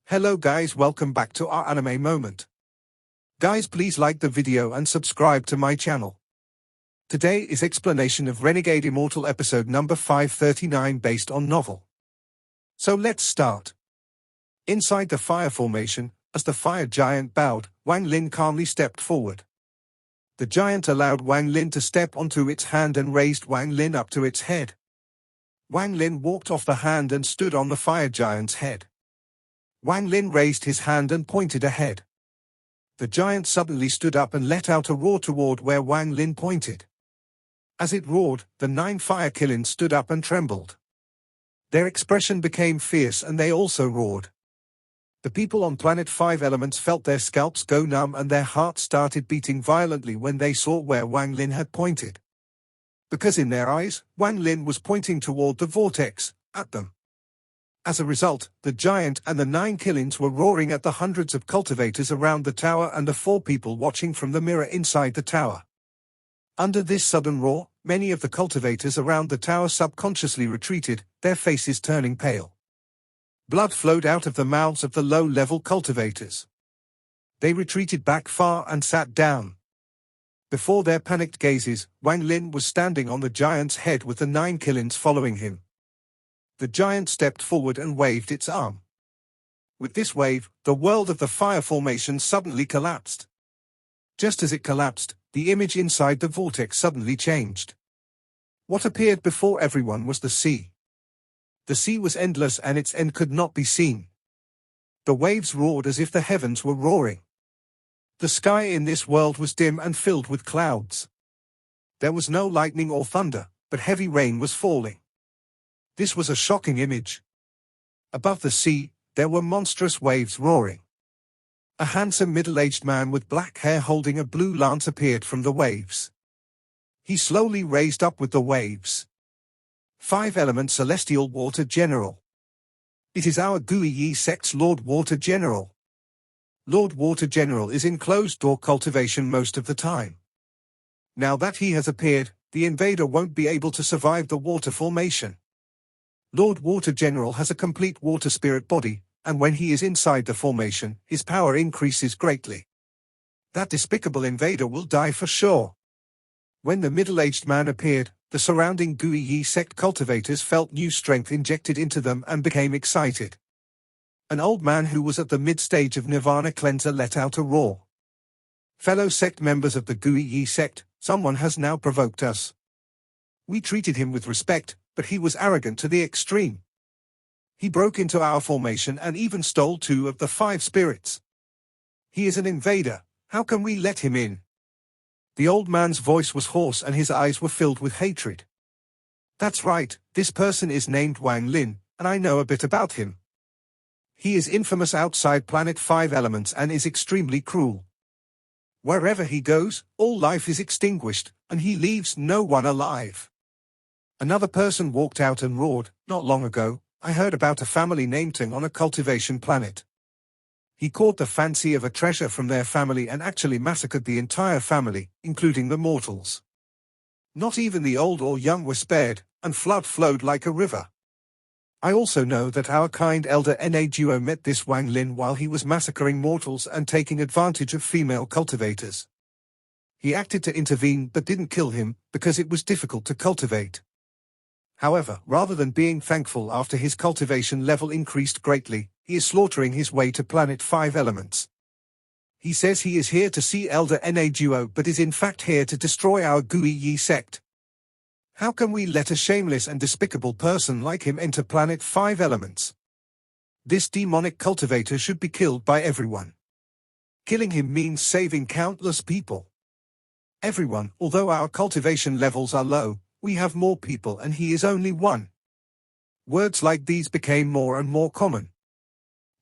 Hello guys, welcome back to our anime moment. Guys, please like the video and subscribe to my channel. Today is explanation of Renegade Immortal episode number 539 based on novel. So let's start. Inside the fire formation, as the fire giant bowed, Wang Lin calmly stepped forward. The giant allowed Wang Lin to step onto its hand and raised Wang Lin up to its head. Wang Lin walked off the hand and stood on the fire giant's head. Wang Lin raised his hand and pointed ahead. The giant suddenly stood up and let out a roar toward where Wang Lin pointed. As it roared, the 9 fire killins stood up and trembled. Their expression became fierce and they also roared. The people on planet 5 elements felt their scalps go numb and their hearts started beating violently when they saw where Wang Lin had pointed. Because in their eyes, Wang Lin was pointing toward the vortex, at them. As a result, the giant and the 9 killins were roaring at the hundreds of cultivators around the tower and the 4 people watching from the mirror inside the tower. Under this sudden roar, many of the cultivators around the tower subconsciously retreated, their faces turning pale. Blood flowed out of the mouths of the low-level cultivators. They retreated back far and sat down. Before their panicked gazes, Wang Lin was standing on the giant's head with the 9 killins following him. The giant stepped forward and waved its arm. With this wave, the world of the fire formation suddenly collapsed. Just as it collapsed, the image inside the vortex suddenly changed. What appeared before everyone was the sea. The sea was endless and its end could not be seen. The waves roared as if the heavens were roaring. The sky in this world was dim and filled with clouds. There was no lightning or thunder, but heavy rain was falling. This was a shocking image. Above the sea, there were monstrous waves roaring. A handsome middle-aged man with black hair holding a blue lance appeared from the waves. He slowly raised up with the waves. 5-element Celestial Water General. It is our Guiyi Sect's Lord Water General. Lord Water General is in closed-door cultivation most of the time. Now that he has appeared, the invader won't be able to survive the water formation. Lord Water General has a complete water spirit body, and when he is inside the formation, his power increases greatly. That despicable invader will die for sure. When the middle-aged man appeared, the surrounding Guiyi Sect cultivators felt new strength injected into them and became excited. An old man who was at the mid-stage of Nirvana Cleanser let out a roar. Fellow sect members of the Guiyi Sect, someone has now provoked us. We treated him with respect, but he was arrogant to the extreme. He broke into our formation and even stole 2 of the 5 spirits. He is an invader, how can we let him in? The old man's voice was hoarse and his eyes were filled with hatred. That's right, this person is named Wang Lin, and I know a bit about him. He is infamous outside planet 5 elements and is extremely cruel. Wherever he goes, all life is extinguished, and he leaves no one alive. Another person walked out and roared, not long ago, I heard about a family named Ting on a cultivation planet. He caught the fancy of a treasure from their family and actually massacred the entire family, including the mortals. Not even the old or young were spared, and blood flowed like a river. I also know that our kind elder Naguo met this Wang Lin while he was massacring mortals and taking advantage of female cultivators. He acted to intervene but didn't kill him, because it was difficult to cultivate. However, rather than being thankful after his cultivation level increased greatly, he is slaughtering his way to planet 5 elements. He says he is here to see Elder Naguo but is in fact here to destroy our Guiyi Sect. How can we let a shameless and despicable person like him enter planet 5 elements? This demonic cultivator should be killed by everyone. Killing him means saving countless people. Everyone, although our cultivation levels are low, we have more people and he is only one. Words like these became more and more common.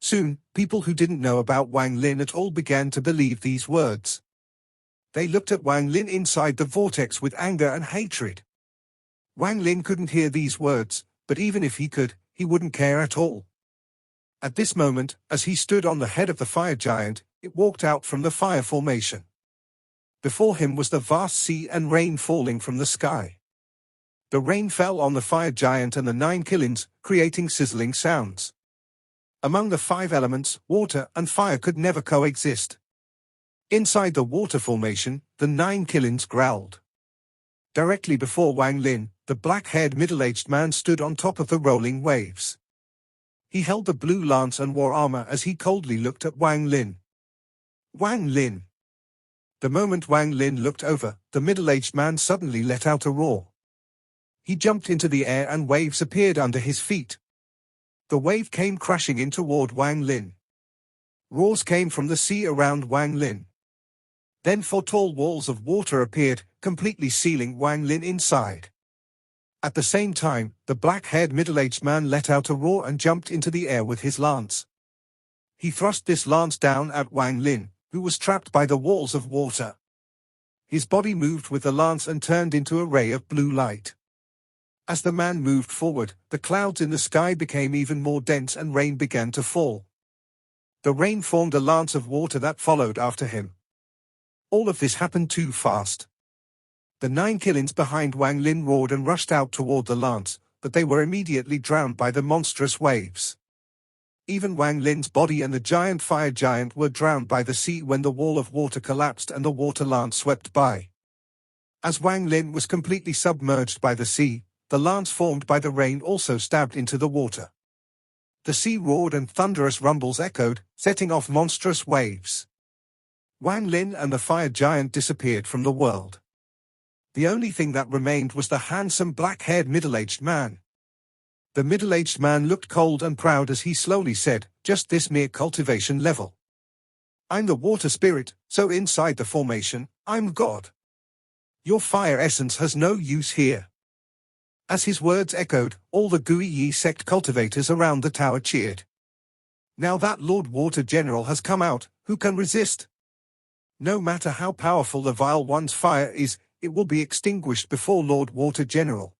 Soon, people who didn't know about Wang Lin at all began to believe these words. They looked at Wang Lin inside the vortex with anger and hatred. Wang Lin couldn't hear these words, but even if he could, he wouldn't care at all. At this moment, as he stood on the head of the fire giant, it walked out from the fire formation. Before him was the vast sea and rain falling from the sky. The rain fell on the fire giant and the 9 killins, creating sizzling sounds. Among the 5 elements, water and fire could never coexist. Inside the water formation, the 9 Killins growled. Directly before Wang Lin, the black-haired middle-aged man stood on top of the rolling waves. He held the blue lance and wore armor as he coldly looked at Wang Lin. Wang Lin. The moment Wang Lin looked over, the middle-aged man suddenly let out a roar. He jumped into the air and waves appeared under his feet. The wave came crashing in toward Wang Lin. Roars came from the sea around Wang Lin. Then 4 tall walls of water appeared, completely sealing Wang Lin inside. At the same time, the black-haired middle-aged man let out a roar and jumped into the air with his lance. He thrust this lance down at Wang Lin, who was trapped by the walls of water. His body moved with the lance and turned into a ray of blue light. As the man moved forward, the clouds in the sky became even more dense and rain began to fall. The rain formed a lance of water that followed after him. All of this happened too fast. The 9 Killins behind Wang Lin roared and rushed out toward the lance, but they were immediately drowned by the monstrous waves. Even Wang Lin's body and the giant fire giant were drowned by the sea when the wall of water collapsed and the water lance swept by. As Wang Lin was completely submerged by the sea, the lance formed by the rain also stabbed into the water. The sea roared and thunderous rumbles echoed, setting off monstrous waves. Wang Lin and the fire giant disappeared from the world. The only thing that remained was the handsome black-haired middle-aged man. The middle-aged man looked cold and proud as he slowly said, "Just this mere cultivation level. I'm the water spirit, so inside the formation, I'm God. Your fire essence has no use here." As his words echoed, all the Guiyi sect cultivators around the tower cheered. Now that Lord Water General has come out, who can resist? No matter how powerful the Vile One's fire is, it will be extinguished before Lord Water General.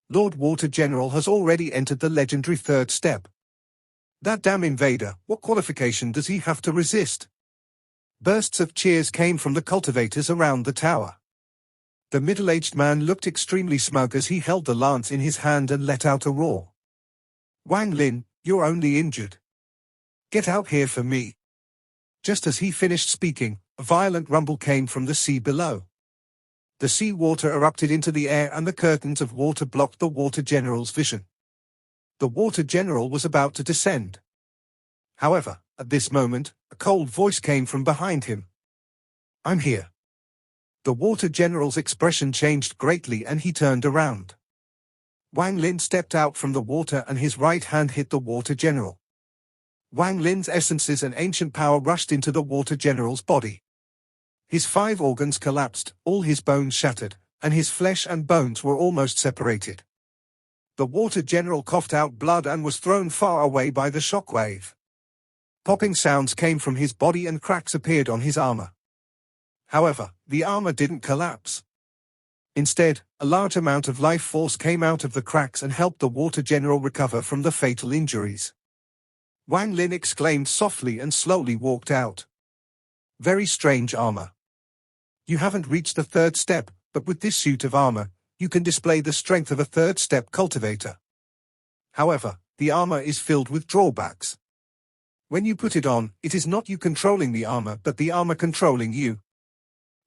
Lord Water General has already entered the legendary 3rd step. That damn invader, what qualification does he have to resist? Bursts of cheers came from the cultivators around the tower. The middle-aged man looked extremely smug as he held the lance in his hand and let out a roar. "Wang Lin, you're only injured. Get out here for me." Just as he finished speaking, a violent rumble came from the sea below. The sea water erupted into the air and the curtains of water blocked the Water General's vision. The Water General was about to descend. However, at this moment, a cold voice came from behind him. "I'm here." The Water General's expression changed greatly and he turned around. Wang Lin stepped out from the water and his right hand hit the Water General. Wang Lin's essences and ancient power rushed into the Water General's body. His 5 organs collapsed, all his bones shattered, and his flesh and bones were almost separated. The Water General coughed out blood and was thrown far away by the shockwave. Popping sounds came from his body and cracks appeared on his armor. However, the armor didn't collapse. Instead, a large amount of life force came out of the cracks and helped the Water General recover from the fatal injuries. Wang Lin exclaimed softly and slowly walked out. "Very strange armor. You haven't reached the 3rd step, but with this suit of armor, you can display the strength of a 3rd step cultivator. However, the armor is filled with drawbacks. When you put it on, it is not you controlling the armor but the armor controlling you."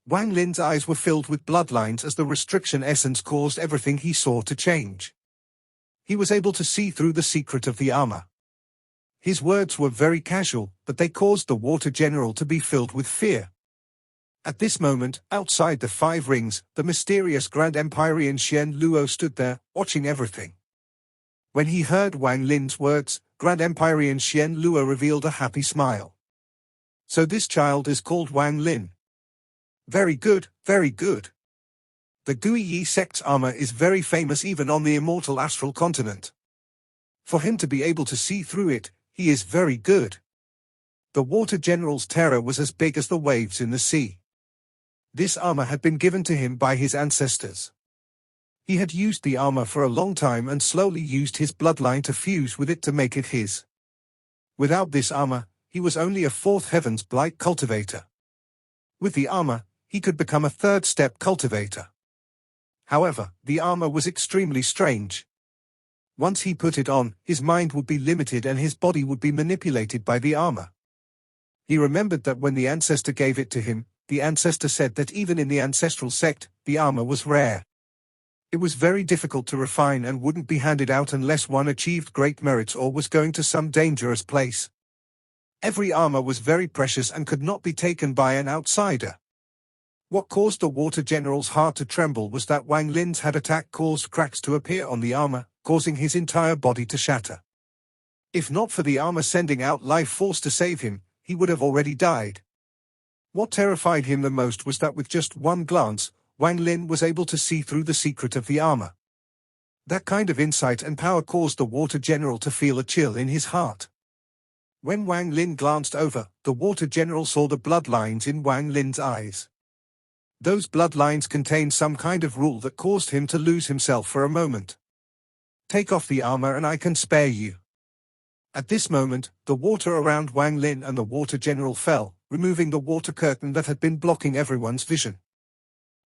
Wang Lin's eyes were filled with bloodlines as the restriction essence caused everything he saw to change. He was able to see through the secret of the armor. His words were very casual, but they caused the Water General to be filled with fear. At this moment, outside the 5 rings, the mysterious Grand Empyrean Xian Luo stood there, watching everything. When he heard Wang Lin's words, Grand Empyrean Xian Luo revealed a happy smile. "So this child is called Wang Lin. Very good, very good. The Guiyi sect's armor is very famous even on the immortal astral continent. For him to be able to see through it, he is very good." The Water General's terror was as big as the waves in the sea. This armor had been given to him by his ancestors. He had used the armor for a long time and slowly used his bloodline to fuse with it to make it his. Without this armor, he was only a 4th Heaven's Blight cultivator. With the armor, he could become a 3rd step cultivator. However, the armor was extremely strange. Once he put it on, his mind would be limited and his body would be manipulated by the armor. He remembered that when the ancestor gave it to him, the ancestor said that even in the ancestral sect, the armor was rare. It was very difficult to refine and wouldn't be handed out unless one achieved great merits or was going to some dangerous place. Every armor was very precious and could not be taken by an outsider. What caused the Water General's heart to tremble was that Wang Lin's had attack caused cracks to appear on the armor, causing his entire body to shatter. If not for the armor sending out life force to save him, he would have already died. What terrified him the most was that with just one glance, Wang Lin was able to see through the secret of the armor. That kind of insight and power caused the Water General to feel a chill in his heart. When Wang Lin glanced over, the Water General saw the bloodlines in Wang Lin's eyes. Those bloodlines contained some kind of rule that caused him to lose himself for a moment. Take off the armor and I can spare you. At this moment, the water around Wang Lin and the Water General fell, removing the water curtain that had been blocking everyone's vision.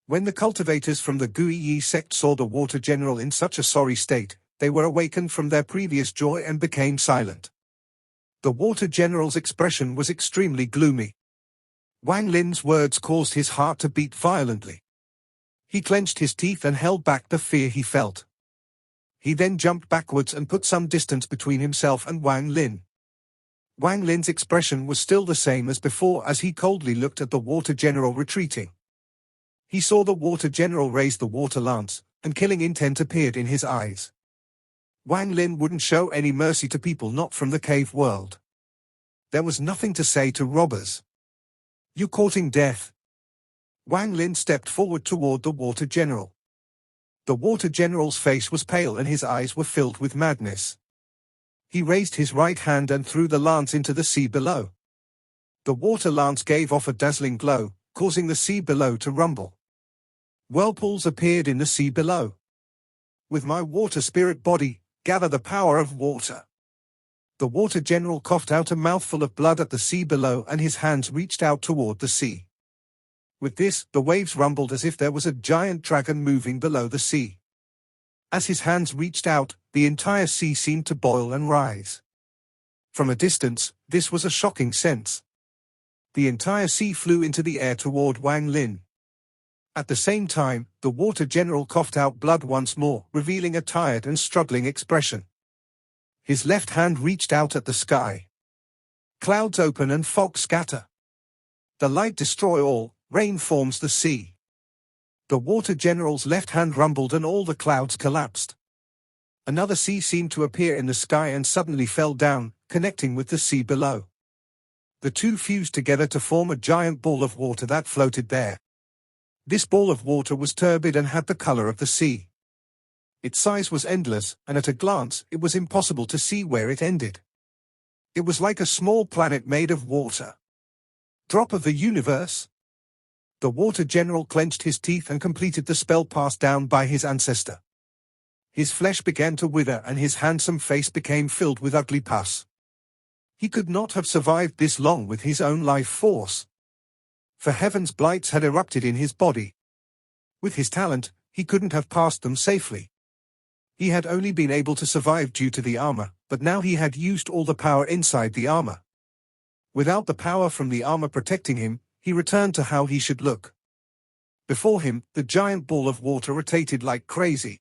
When the cultivators from the Guiyi sect saw the Water General in such a sorry state, they were awakened from their previous joy and became silent. The Water General's expression was extremely gloomy. Wang Lin's words caused his heart to beat violently. He clenched his teeth and held back the fear he felt. He then jumped backwards and put some distance between himself and Wang Lin. Wang Lin's expression was still the same as before as he coldly looked at the Water General retreating. He saw the Water General raise the water lance, and killing intent appeared in his eyes. Wang Lin wouldn't show any mercy to people not from the cave world. There was nothing to say to robbers. "You courting death?" Wang Lin stepped forward toward the Water General. The Water General's face was pale and his eyes were filled with madness. He raised his right hand and threw the lance into the sea below. The water lance gave off a dazzling glow, causing the sea below to rumble. Whirlpools appeared in the sea below. "With my water spirit body, gather the power of water." The Water General coughed out a mouthful of blood at the sea below and his hands reached out toward the sea. With this, the waves rumbled as if there was a giant dragon moving below the sea. As his hands reached out, the entire sea seemed to boil and rise. From a distance, this was a shocking sense. The entire sea flew into the air toward Wang Lin. At the same time, the Water General coughed out blood once more, revealing a tired and struggling expression. His left hand reached out at the sky. Clouds open and fog scatter. The light destroy all, rain forms the sea. The Water General's left hand rumbled and all the clouds collapsed. Another sea seemed to appear in the sky and suddenly fell down, connecting with the sea below. The two fused together to form a giant ball of water that floated there. This ball of water was turbid and had the color of the sea. Its size was endless, and at a glance, it was impossible to see where it ended. It was like a small planet made of water. Drop of the universe? The Water General clenched his teeth and completed the spell passed down by his ancestor. His flesh began to wither and his handsome face became filled with ugly pus. He could not have survived this long with his own life force. For heaven's blights had erupted in his body. With his talent, he couldn't have passed them safely. He had only been able to survive due to the armor, but now he had used all the power inside the armor. Without the power from the armor protecting him, he returned to how he should look. Before him, the giant ball of water rotated like crazy.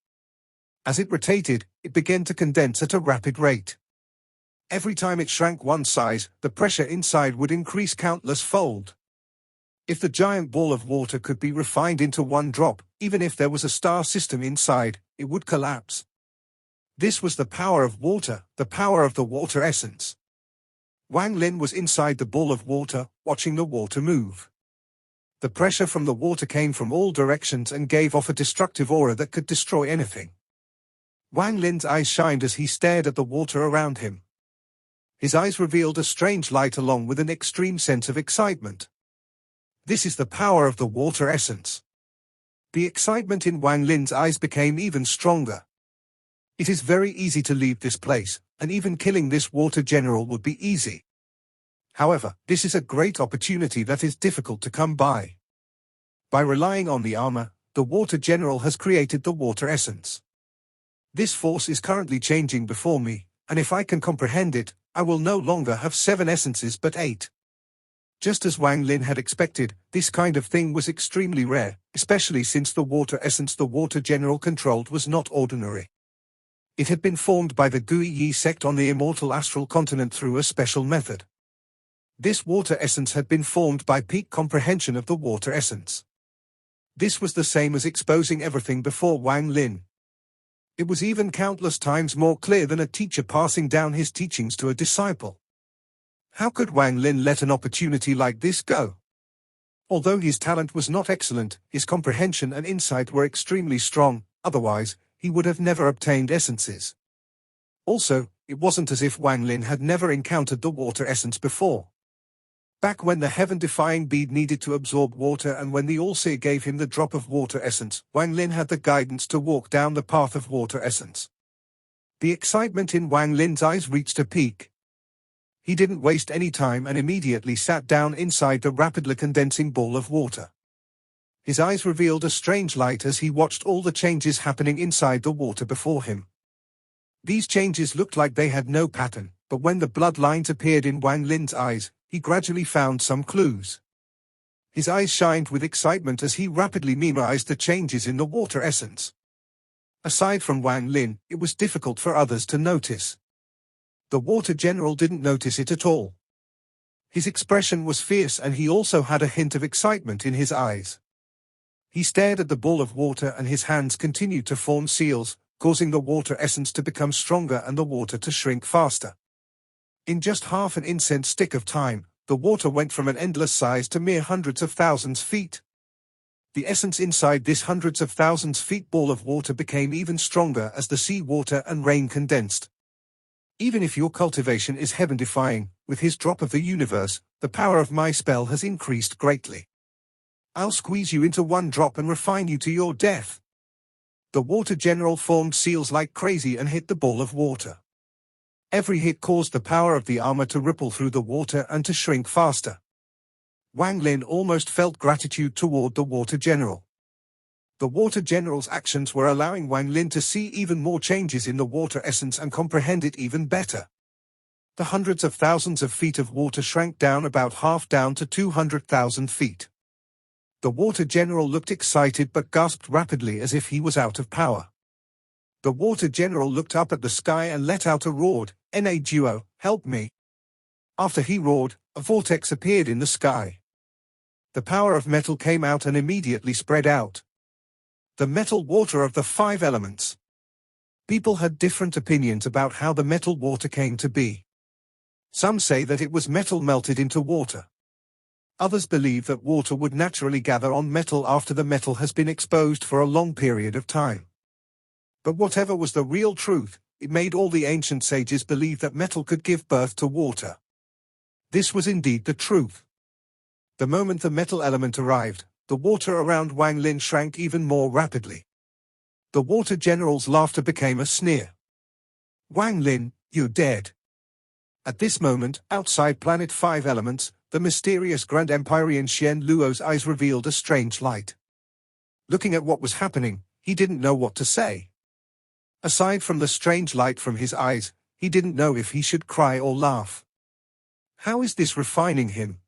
As it rotated, it began to condense at a rapid rate. Every time it shrank one size, the pressure inside would increase countless fold. If the giant ball of water could be refined into one drop, even if there was a star system inside, it would collapse. This was the power of water, the power of the water essence. Wang Lin was inside the ball of water, watching the water move. The pressure from the water came from all directions and gave off a destructive aura that could destroy anything. Wang Lin's eyes shined as he stared at the water around him. His eyes revealed a strange light along with an extreme sense of excitement. This is the power of the water essence. The excitement in Wang Lin's eyes became even stronger. It is very easy to leave this place, and even killing this Water General would be easy. However, this is a great opportunity that is difficult to come by. By relying on the armor, the Water General has created the water essence. This force is currently changing before me, and if I can comprehend it, I will no longer have 7 essences but 8. Just as Wang Lin had expected, this kind of thing was extremely rare, especially since the water essence the water general controlled was not ordinary. It had been formed by the Guiyi sect on the immortal astral continent through a special method. This water essence had been formed by peak comprehension of the water essence. This was the same as exposing everything before Wang Lin. It was even countless times more clear than a teacher passing down his teachings to a disciple. How could Wang Lin let an opportunity like this go? Although his talent was not excellent, his comprehension and insight were extremely strong, otherwise, he would have never obtained essences. Also, it wasn't as if Wang Lin had never encountered the water essence before. Back when the heaven-defying bead needed to absorb water and when the All-Seer gave him the drop of water essence, Wang Lin had the guidance to walk down the path of water essence. The excitement in Wang Lin's eyes reached a peak. He didn't waste any time and immediately sat down inside the rapidly condensing ball of water. His eyes revealed a strange light as he watched all the changes happening inside the water before him. These changes looked like they had no pattern, but when the bloodlines appeared in Wang Lin's eyes, he gradually found some clues. His eyes shined with excitement as he rapidly memorized the changes in the water essence. Aside from Wang Lin, it was difficult for others to notice. The water general didn't notice it at all. His expression was fierce and he also had a hint of excitement in his eyes. He stared at the ball of water and his hands continued to form seals, causing the water essence to become stronger and the water to shrink faster. In just half an incense stick of time, the water went from an endless size to mere hundreds of thousands feet. The essence inside this hundreds of thousands feet ball of water became even stronger as the sea water and rain condensed. Even if your cultivation is heaven-defying, with his drop of the universe, the power of my spell has increased greatly. I'll squeeze you into one drop and refine you to your death. The water general formed seals like crazy and hit the ball of water. Every hit caused the power of the armor to ripple through the water and to shrink faster. Wang Lin almost felt gratitude toward the water general. The water general's actions were allowing Wang Lin to see even more changes in the water essence and comprehend it even better. The hundreds of thousands of feet of water shrank down about half down to 200,000 feet. The water general looked excited but gasped rapidly as if he was out of power. The water general looked up at the sky and let out a roared, "Na duo, help me." After he roared, a vortex appeared in the sky. The power of metal came out and immediately spread out. The metal water of the 5 elements. People had different opinions about how the metal water came to be. Some say that it was metal melted into water. Others believe that water would naturally gather on metal after the metal has been exposed for a long period of time. But whatever was the real truth, it made all the ancient sages believe that metal could give birth to water. This was indeed the truth. The moment the metal element arrived, the water around Wang Lin shrank even more rapidly. The water general's laughter became a sneer. "Wang Lin, you're dead." At this moment, outside Planet 5 Elements, the mysterious Grand Empyrean Xian Luo's eyes revealed a strange light. Looking at what was happening, he didn't know what to say. Aside from the strange light from his eyes, he didn't know if he should cry or laugh. How is this refining him?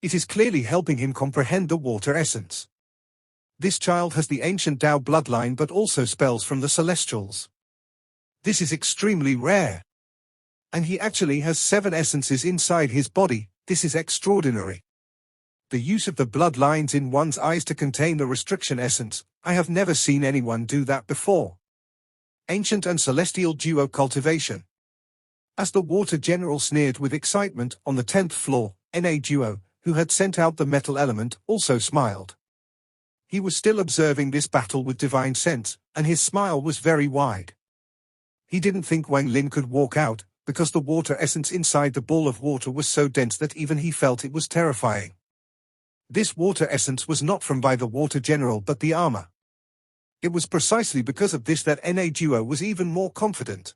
It is clearly helping him comprehend the water essence. This child has the ancient Tao bloodline but also spells from the Celestials. This is extremely rare. And he actually has 7 essences inside his body. This is extraordinary. The use of the bloodlines in one's eyes to contain the restriction essence, I have never seen anyone do that before. Ancient and celestial duo cultivation. As the water general sneered with excitement, on the 10th floor, Na duo, who had sent out the metal element, also smiled. He was still observing this battle with divine sense, and his smile was very wide. He didn't think Wang Lin could walk out, because the water essence inside the ball of water was so dense that even he felt it was terrifying. This water essence was not from by the water general but the armor. It was precisely because of this that Na duo was even more confident.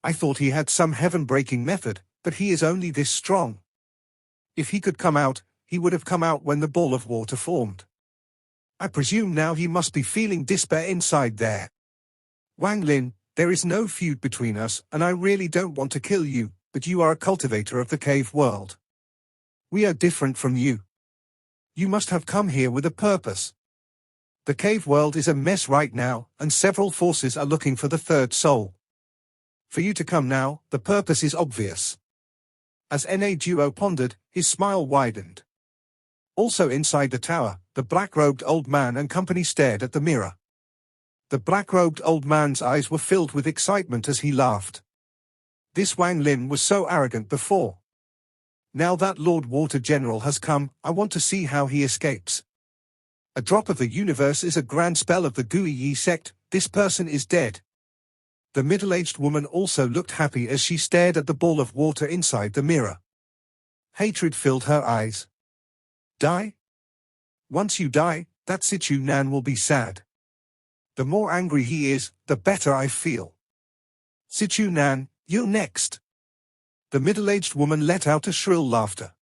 I thought he had some heaven-breaking method, but he is only this strong. If he could come out, he would have come out when the ball of water formed. I presume now he must be feeling despair inside there. Wang Lin, there is no feud between us, and I really don't want to kill you, but you are a cultivator of the cave world. We are different from you. You must have come here with a purpose. The cave world is a mess right now, and several forces are looking for the third soul. For you to come now, the purpose is obvious. As Na Duo pondered, his smile widened. Also inside the tower, the black-robed old man and company stared at the mirror. The black-robed old man's eyes were filled with excitement as he laughed. This Wang Lin was so arrogant before. Now that Lord Water General has come, I want to see how he escapes. A drop of the universe is a grand spell of the Guiyi sect. This person is dead. The middle-aged woman also looked happy as she stared at the ball of water inside the mirror. Hatred filled her eyes. Die? Once you die, that Sichu Nan will be sad. The more angry he is, the better I feel. Sichu Nan, you're next. The middle-aged woman let out a shrill laughter.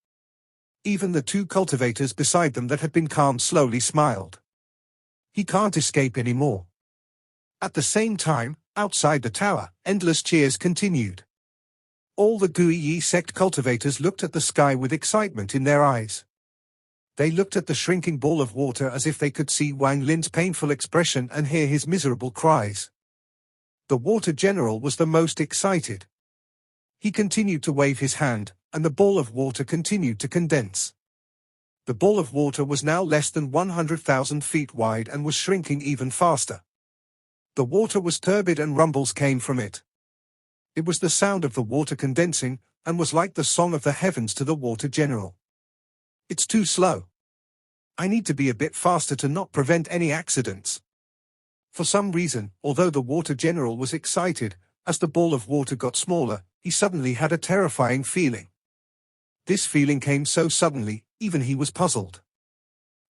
Even the two cultivators beside them that had been calm slowly smiled. He can't escape anymore. At the same time, outside the tower, endless cheers continued. All the Guiyi sect cultivators looked at the sky with excitement in their eyes. They looked at the shrinking ball of water as if they could see Wang Lin's painful expression and hear his miserable cries. The Water General was the most excited. He continued to wave his hand, and the ball of water continued to condense. The ball of water was now less than 100,000 feet wide and was shrinking even faster. The water was turbid and rumbles came from it. It was the sound of the water condensing, and was like the song of the heavens to the Water General. It's too slow. I need to be a bit faster to not prevent any accidents. For some reason, although the Water General was excited, as the ball of water got smaller, he suddenly had a terrifying feeling. This feeling came so suddenly, even he was puzzled.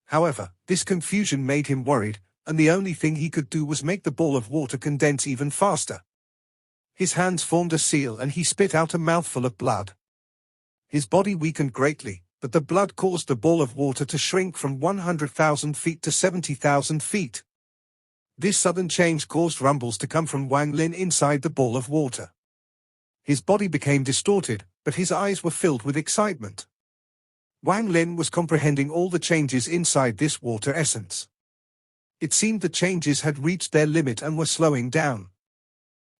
However, this confusion made him worried, and the only thing he could do was make the ball of water condense even faster. His hands formed a seal and he spit out a mouthful of blood. His body weakened greatly, but the blood caused the ball of water to shrink from 100,000 feet to 70,000 feet. This sudden change caused rumbles to come from Wang Lin inside the ball of water. His body became distorted, but his eyes were filled with excitement. Wang Lin was comprehending all the changes inside this water essence. It seemed the changes had reached their limit and were slowing down.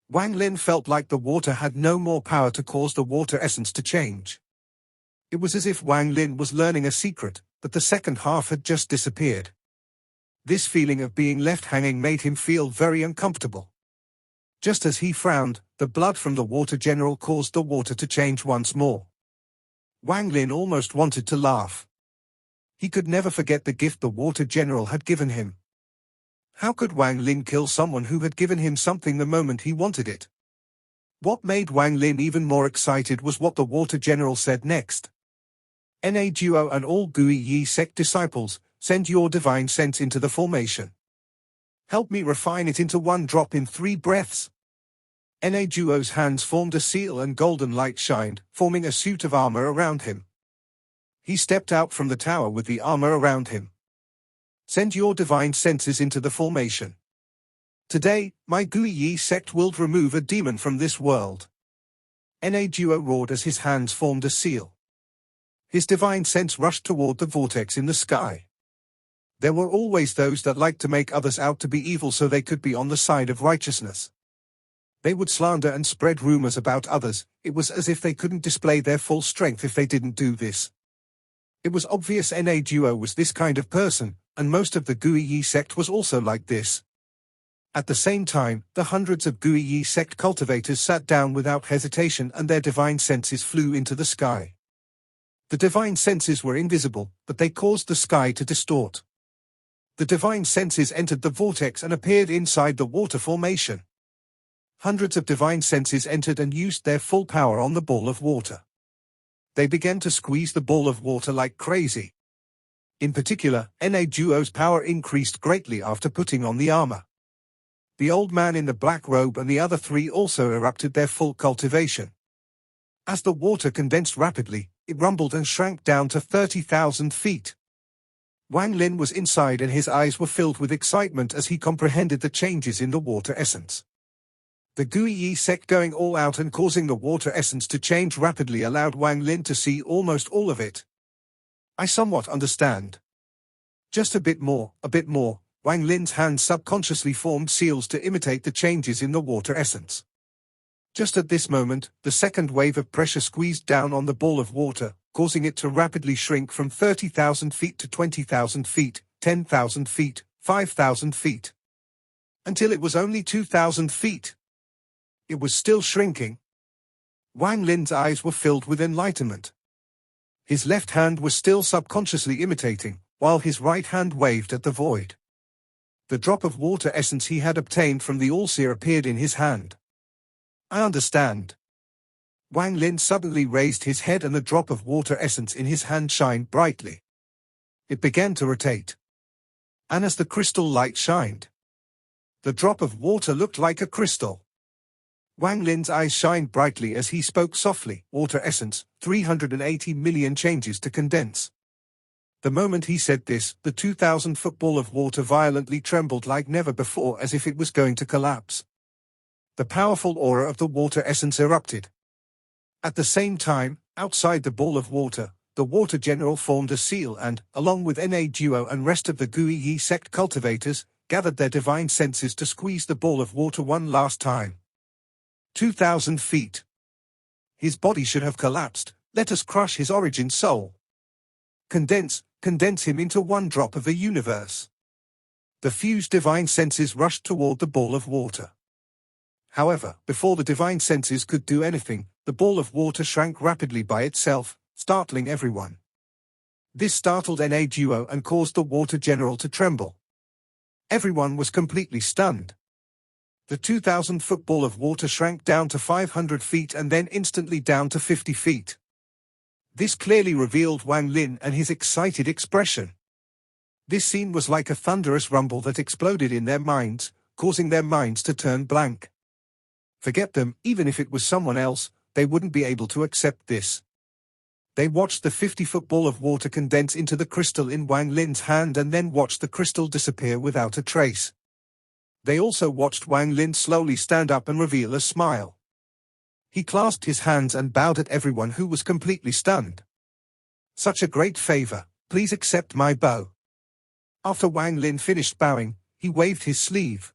Wang Lin felt like the water had no more power to cause the water essence to change. It was as if Wang Lin was learning a secret, but the second half had just disappeared. This feeling of being left hanging made him feel very uncomfortable. Just as he frowned, the blood from the Water General caused the water to change once more. Wang Lin almost wanted to laugh. He could never forget the gift the Water General had given him. How could Wang Lin kill someone who had given him something the moment he wanted it? What made Wang Lin even more excited was what the Water General said next. Na Duo and all Guiyi sect disciples, send your divine sense into the formation. Help me refine it into one drop in 3 breaths. Na Duo's hands formed a seal and golden light shined, forming a suit of armor around him. He stepped out from the tower with the armor around him. Send your divine senses into the formation. Today, my Guiyi sect will remove a demon from this world. Na Duo roared as his hands formed a seal. His divine sense rushed toward the vortex in the sky. There were always those that liked to make others out to be evil so they could be on the side of righteousness. They would slander and spread rumors about others. It was as if they couldn't display their full strength if they didn't do this. It was obvious Na Duo was this kind of person, and most of the Guiyi sect was also like this. At the same time, the hundreds of Guiyi sect cultivators sat down without hesitation and their divine senses flew into the sky. The divine senses were invisible, but they caused the sky to distort. The divine senses entered the vortex and appeared inside the water formation. Hundreds of divine senses entered and used their full power on the ball of water. They began to squeeze the ball of water like crazy. In particular, Na Duo's power increased greatly after putting on the armor. The old man in the black robe and the other 3 also erupted their full cultivation. As the water condensed rapidly, it rumbled and shrank down to 30,000 feet. Wang Lin was inside and his eyes were filled with excitement as he comprehended the changes in the water essence. The Gui Sect going all out and causing the water essence to change rapidly allowed Wang Lin to see almost all of it. I somewhat understand. Just a bit more. Wang Lin's hand subconsciously formed seals to imitate the changes in the water essence. Just at this moment, the second wave of pressure squeezed down on the ball of water, causing it to rapidly shrink from 30,000 feet to 20,000 feet, 10,000 feet, 5,000 feet. Until it was only 2,000 feet. It was still shrinking. Wang Lin's eyes were filled with enlightenment. His left hand was still subconsciously imitating, while his right hand waved at the void. The drop of water essence he had obtained from the All-Seer appeared in his hand. I understand. Wang Lin suddenly raised his head and the drop of water essence in his hand shined brightly. It began to rotate. And as the crystal light shined, the drop of water looked like a crystal. Wang Lin's eyes shined brightly as he spoke softly. Water essence, 380 million changes to condense. The moment he said this, the 2,000-foot ball of water violently trembled like never before, as if it was going to collapse. The powerful aura of the water essence erupted. At the same time, outside the ball of water, the water general formed a seal and, along with Na Duo and rest of the Gui Sect cultivators, gathered their divine senses to squeeze the ball of water one last time. 2,000 feet. His body should have collapsed. Let us crush his origin soul. Condense him into one drop of the universe. The fused divine senses rushed toward the ball of water. However, before the divine senses could do anything, the ball of water shrank rapidly by itself, startling everyone. This startled Na Duo and caused the water general to tremble. Everyone was completely stunned. The 2,000-foot ball of water shrank down to 500 feet and then instantly down to 50 feet. This clearly revealed Wang Lin and his excited expression. This scene was like a thunderous rumble that exploded in their minds, causing their minds to turn blank. Forget them, even if it was someone else, they wouldn't be able to accept this. They watched the 50-foot ball of water condense into the crystal in Wang Lin's hand and then watched the crystal disappear without a trace. They also watched Wang Lin slowly stand up and reveal a smile. He clasped his hands and bowed at everyone who was completely stunned. Such a great favor, please accept my bow. After Wang Lin finished bowing, he waved his sleeve.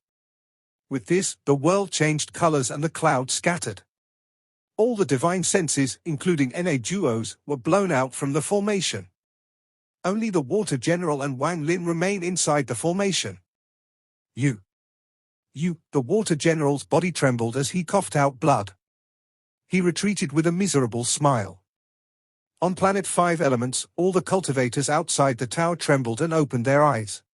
With this, the world changed colors and the clouds scattered. All the divine senses, including Na Duos, were blown out from the formation. Only the Water General and Wang Lin remain inside the formation. The Water General's body trembled as he coughed out blood. He retreated with a miserable smile. On Planet 5 Elements, all the cultivators outside the tower trembled and opened their eyes.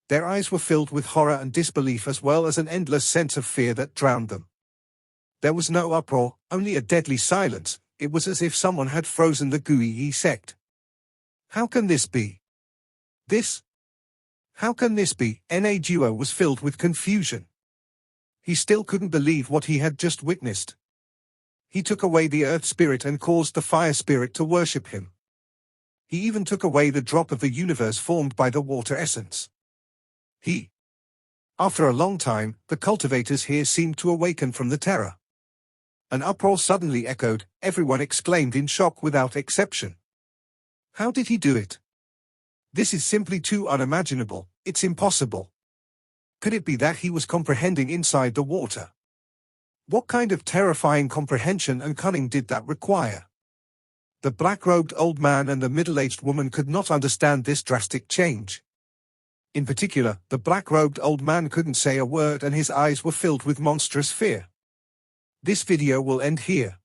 Their eyes were filled with horror and disbelief as well as an endless sense of fear that drowned them. There was no uproar, only a deadly silence. It was as if someone had frozen the Gui Sect. How can this be? How can this be? Na Duo was filled with confusion. He still couldn't believe what he had just witnessed. He took away the earth spirit and caused the fire spirit to worship him. He even took away the drop of the universe formed by the water essence. After a long time, the cultivators here seemed to awaken from the terror. An uproar suddenly echoed, everyone exclaimed in shock without exception. How did he do it? This is simply too unimaginable, it's impossible. Could it be that he was comprehending inside the water? What kind of terrifying comprehension and cunning did that require? The black-robed old man and the middle-aged woman could not understand this drastic change. In particular, the black-robed old man couldn't say a word and his eyes were filled with monstrous fear. This video will end here.